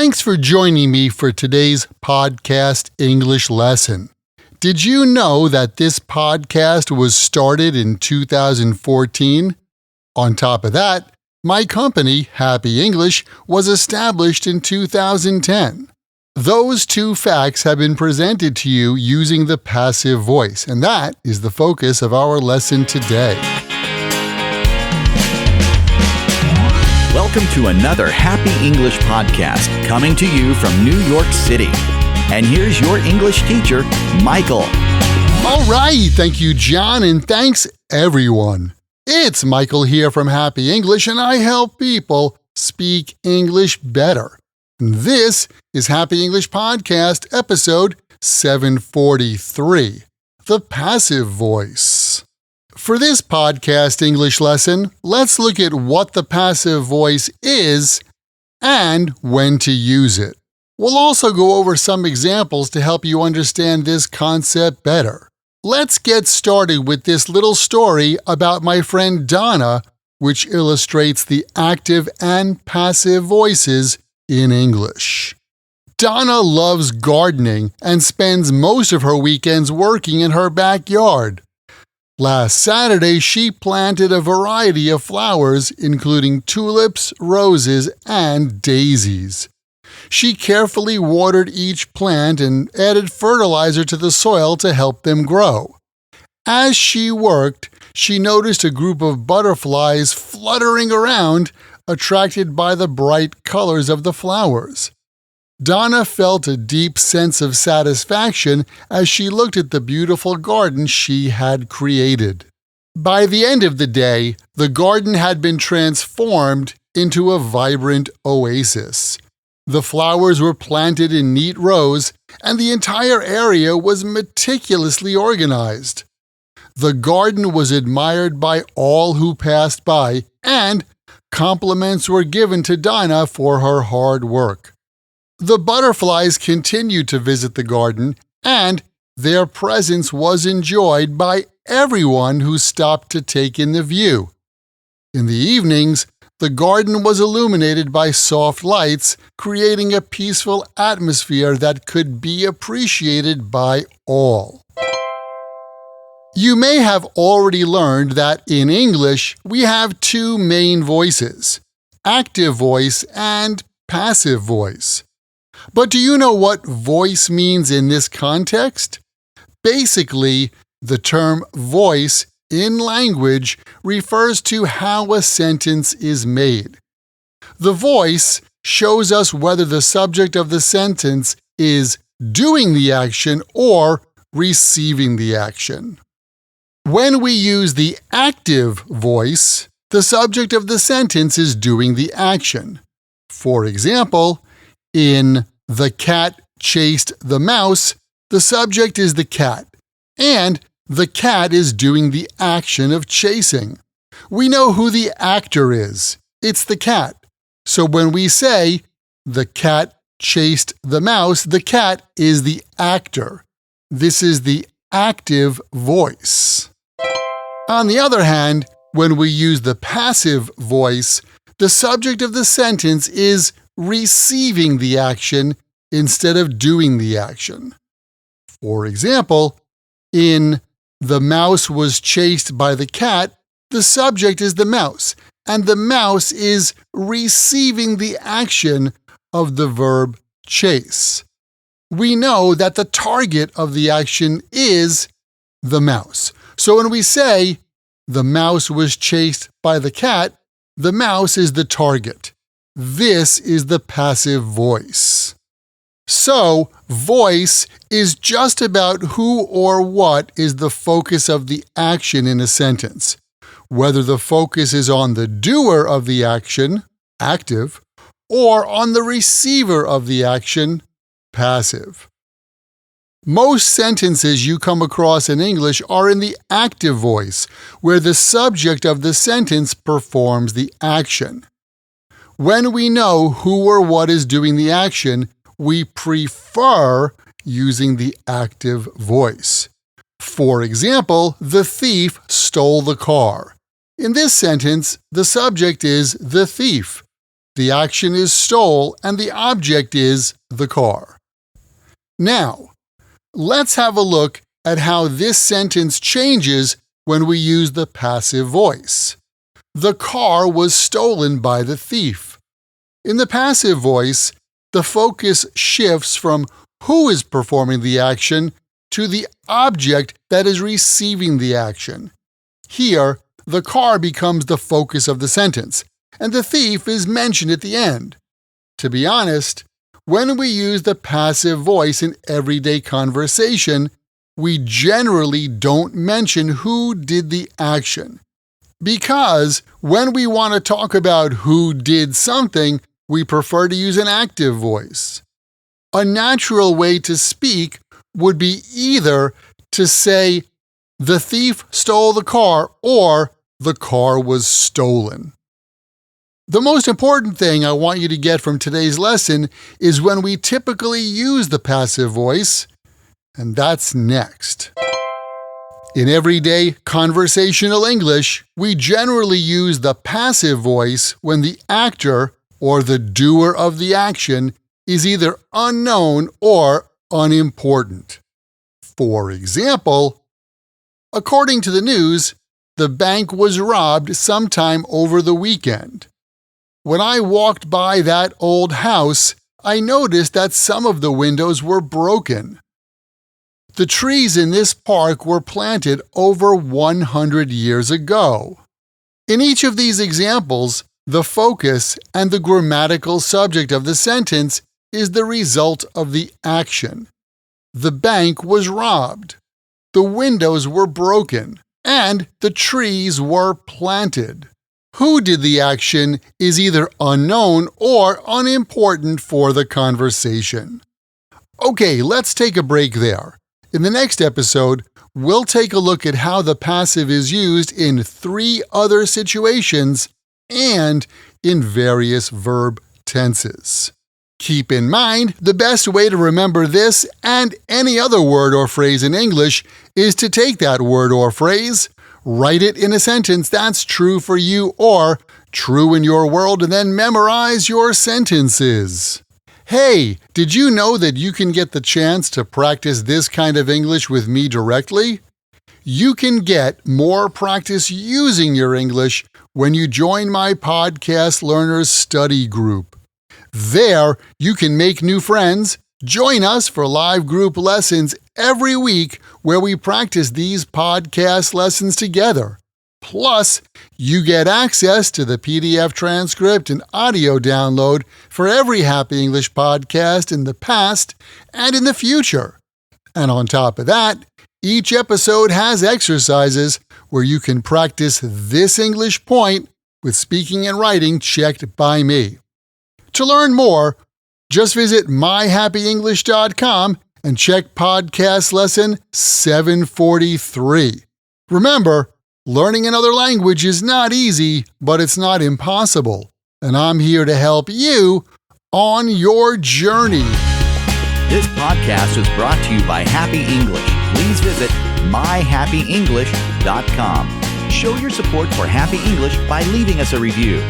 Thanks for joining me for today's podcast English lesson. Did you know that this podcast was started in 2014? On top of that, my company, Happy English, was established in 2010. Those two facts have been presented to you using the passive voice, and that is the focus of our lesson today. Welcome to another Happy English podcast coming to you from New York City. And here's your English teacher, Michael. All right, thank you, John, and thanks, everyone. It's Michael here from Happy English, and I help people speak English better. This is Happy English Podcast, episode 743, The Passive Voice. For this podcast English lesson, let's look at what the passive voice is and when to use it. We'll also go over some examples to help you understand this concept better. Let's get started with this little story about my friend Donna, which illustrates the active and passive voices in English. Donna loves gardening and spends most of her weekends working in her backyard. Last Saturday, she planted a variety of flowers, including tulips, roses, and daisies. She carefully watered each plant and added fertilizer to the soil to help them grow. As she worked, she noticed a group of butterflies fluttering around, attracted by the bright colors of the flowers. Donna felt a deep sense of satisfaction as she looked at the beautiful garden she had created. By the end of the day, the garden had been transformed into a vibrant oasis. The flowers were planted in neat rows, and the entire area was meticulously organized. The garden was admired by all who passed by, and compliments were given to Donna for her hard work. The butterflies continued to visit the garden, and their presence was enjoyed by everyone who stopped to take in the view. In the evenings, the garden was illuminated by soft lights, creating a peaceful atmosphere that could be appreciated by all. You may have already learned that in English, we have two main voices, active voice and passive voice. But do you know what voice means in this context? Basically, the term voice in language refers to how a sentence is made. The voice shows us whether the subject of the sentence is doing the action or receiving the action. When we use the active voice, the subject of the sentence is doing the action. For example, in "The cat chased the mouse," the subject is the cat, and the cat is doing the action of chasing. We know who the actor is. It's the cat. So when we say, "The cat chased the mouse," the cat is the actor. This is the active voice. On the other hand, when we use the passive voice, the subject of the sentence is receiving the action instead of doing the action. For example, in "The mouse was chased by the cat," the subject is the mouse, and the mouse is receiving the action of the verb chase. We know that the target of the action is the mouse. So when we say, "The mouse was chased by the cat," the mouse is the target. This is the passive voice. So, voice is just about who or what is the focus of the action in a sentence. Whether the focus is on the doer of the action, active, or on the receiver of the action, passive. Most sentences you come across in English are in the active voice, where the subject of the sentence performs the action. When we know who or what is doing the action, we prefer using the active voice. For example, the thief stole the car. In this sentence, the subject is the thief. The action is stole and the object is the car. Now, let's have a look at how this sentence changes when we use the passive voice. The car was stolen by the thief. In the passive voice, the focus shifts from who is performing the action to the object that is receiving the action. Here, the car becomes the focus of the sentence, and the thief is mentioned at the end. To be honest, when we use the passive voice in everyday conversation, we generally don't mention who did the action. Because when we want to talk about who did something, we prefer to use an active voice. A natural way to speak would be either to say, "The thief stole the car," or "The car was stolen." The most important thing I want you to get from today's lesson is when we typically use the passive voice, and that's next. In everyday conversational English, we generally use the passive voice when the actor or the doer of the action is either unknown or unimportant. For example, according to the news, the bank was robbed sometime over the weekend. When I walked by that old house, I noticed that some of the windows were broken. The trees in this park were planted over 100 years ago. In each of these examples, the focus and the grammatical subject of the sentence is the result of the action. The bank was robbed. The windows were broken. And the trees were planted. Who did the action is either unknown or unimportant for the conversation. Okay, let's take a break there. In the next episode, we'll take a look at how the passive is used in 3 other situations and in various verb tenses. Keep in mind, the best way to remember this and any other word or phrase in English is to take that word or phrase, write it in a sentence that's true for you or true in your world, and then memorize your sentences. Hey, did you know that you can get the chance to practice this kind of English with me directly? You can get more practice using your English when you join my Podcast Learners Study Group. There, you can make new friends, join us for live group lessons every week where we practice these podcast lessons together. Plus, you get access to the PDF transcript and audio download for every Happy English podcast in the past and in the future. And on top of that, each episode has exercises where you can practice this English point with speaking and writing checked by me. To learn more, just visit myhappyenglish.com and check podcast lesson 743. Remember, learning another language is not easy, but it's not impossible. And I'm here to help you on your journey. This podcast was brought to you by Happy English. Please visit myhappyenglish.com. Show your support for Happy English by leaving us a review.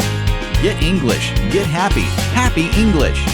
Get English, get happy, Happy English.